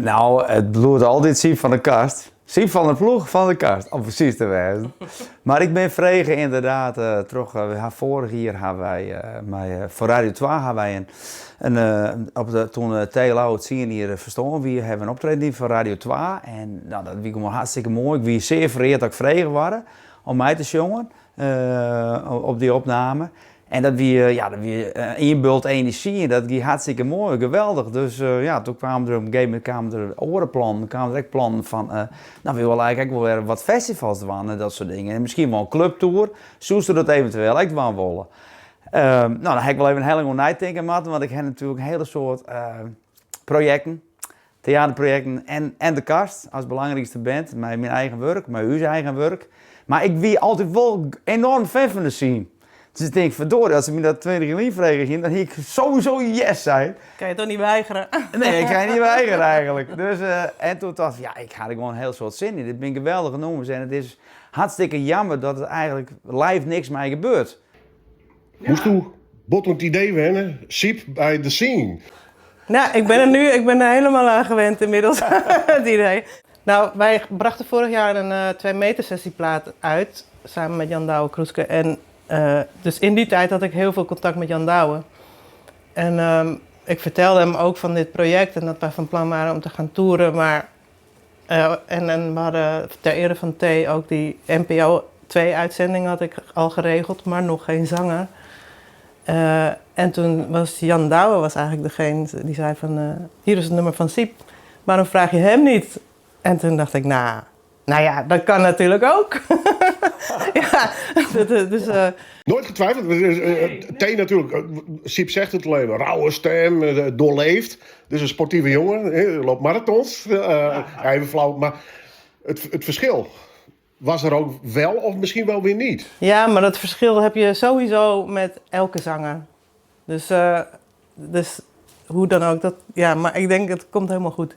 Nou, het bloedt altijd Siep van de Kast. Siep van de ploeg van de Kast, om precies te wijzen. Maar ik ben vregen inderdaad terug. Vorig jaar hebben wij voor Radio 2 hebben wij toen TLO het zien hier verstaan. We hebben een optreden voor Radio 2 en nou, dat was gewoon hartstikke mooi. Ik was zeer vereerd dat ik vregen was om mij te zongen op die opname. En dat wie inbult energie en dat ging hartstikke mooi, geweldig. Dus toen kwamen er op een gegeven moment orenplannen, kwamen er ook plannen van, we willen eigenlijk ook wel weer wat festivals doen en dat soort dingen. En misschien wel een clubtour, zoals we dat eventueel ook wel willen. Dan heb ik wel even een hele goede nadenken, want ik heb natuurlijk een hele soort projecten, theaterprojecten en de Kast als belangrijkste band, met mijn eigen werk, met uw eigen werk. Maar ik wie altijd wel enorm fan van de scene. Dus ik denk, verdorie, als ze me dat 20 jaar vregen ging, dan ging ik sowieso yes zijn. Kan je toch niet weigeren? Nee, ik kan niet weigeren eigenlijk. Dus, en toen dacht ik, ik had er gewoon een heel soort zin in. Dit ben ik geweldige nummers en het is hartstikke jammer dat het eigenlijk live niks mij gebeurt. Moest u bot het idee wennen, Siep bij de scene? Nou, ik ben er helemaal aan gewend inmiddels, het idee. Nou, wij brachten vorig jaar een 2 meter sessieplaat uit, samen met Jan Douwe Kroeske. En dus in die tijd had ik heel veel contact met Jan Douwe. En ik vertelde hem ook van dit project en dat wij van plan waren om te gaan toeren. Maar, en we hadden ter ere van T ook die NPO 2-uitzending had ik al geregeld, maar nog geen zanger. En toen was Jan Douwe eigenlijk degene die zei van, hier is het nummer van Siep, waarom vraag je hem niet? En toen dacht ik, nou ja, dat kan natuurlijk ook. Ja, dus, Nooit getwijfeld. T natuurlijk, Siep zegt het alleen maar, rauwe stem, doorleefd. Dus een sportieve jongen, loopt marathons. Even flauw, maar het verschil was er ook wel of misschien wel weer niet. Ja, maar dat verschil heb je sowieso met elke zanger. Dus hoe dan ook, maar ik denk het komt helemaal goed.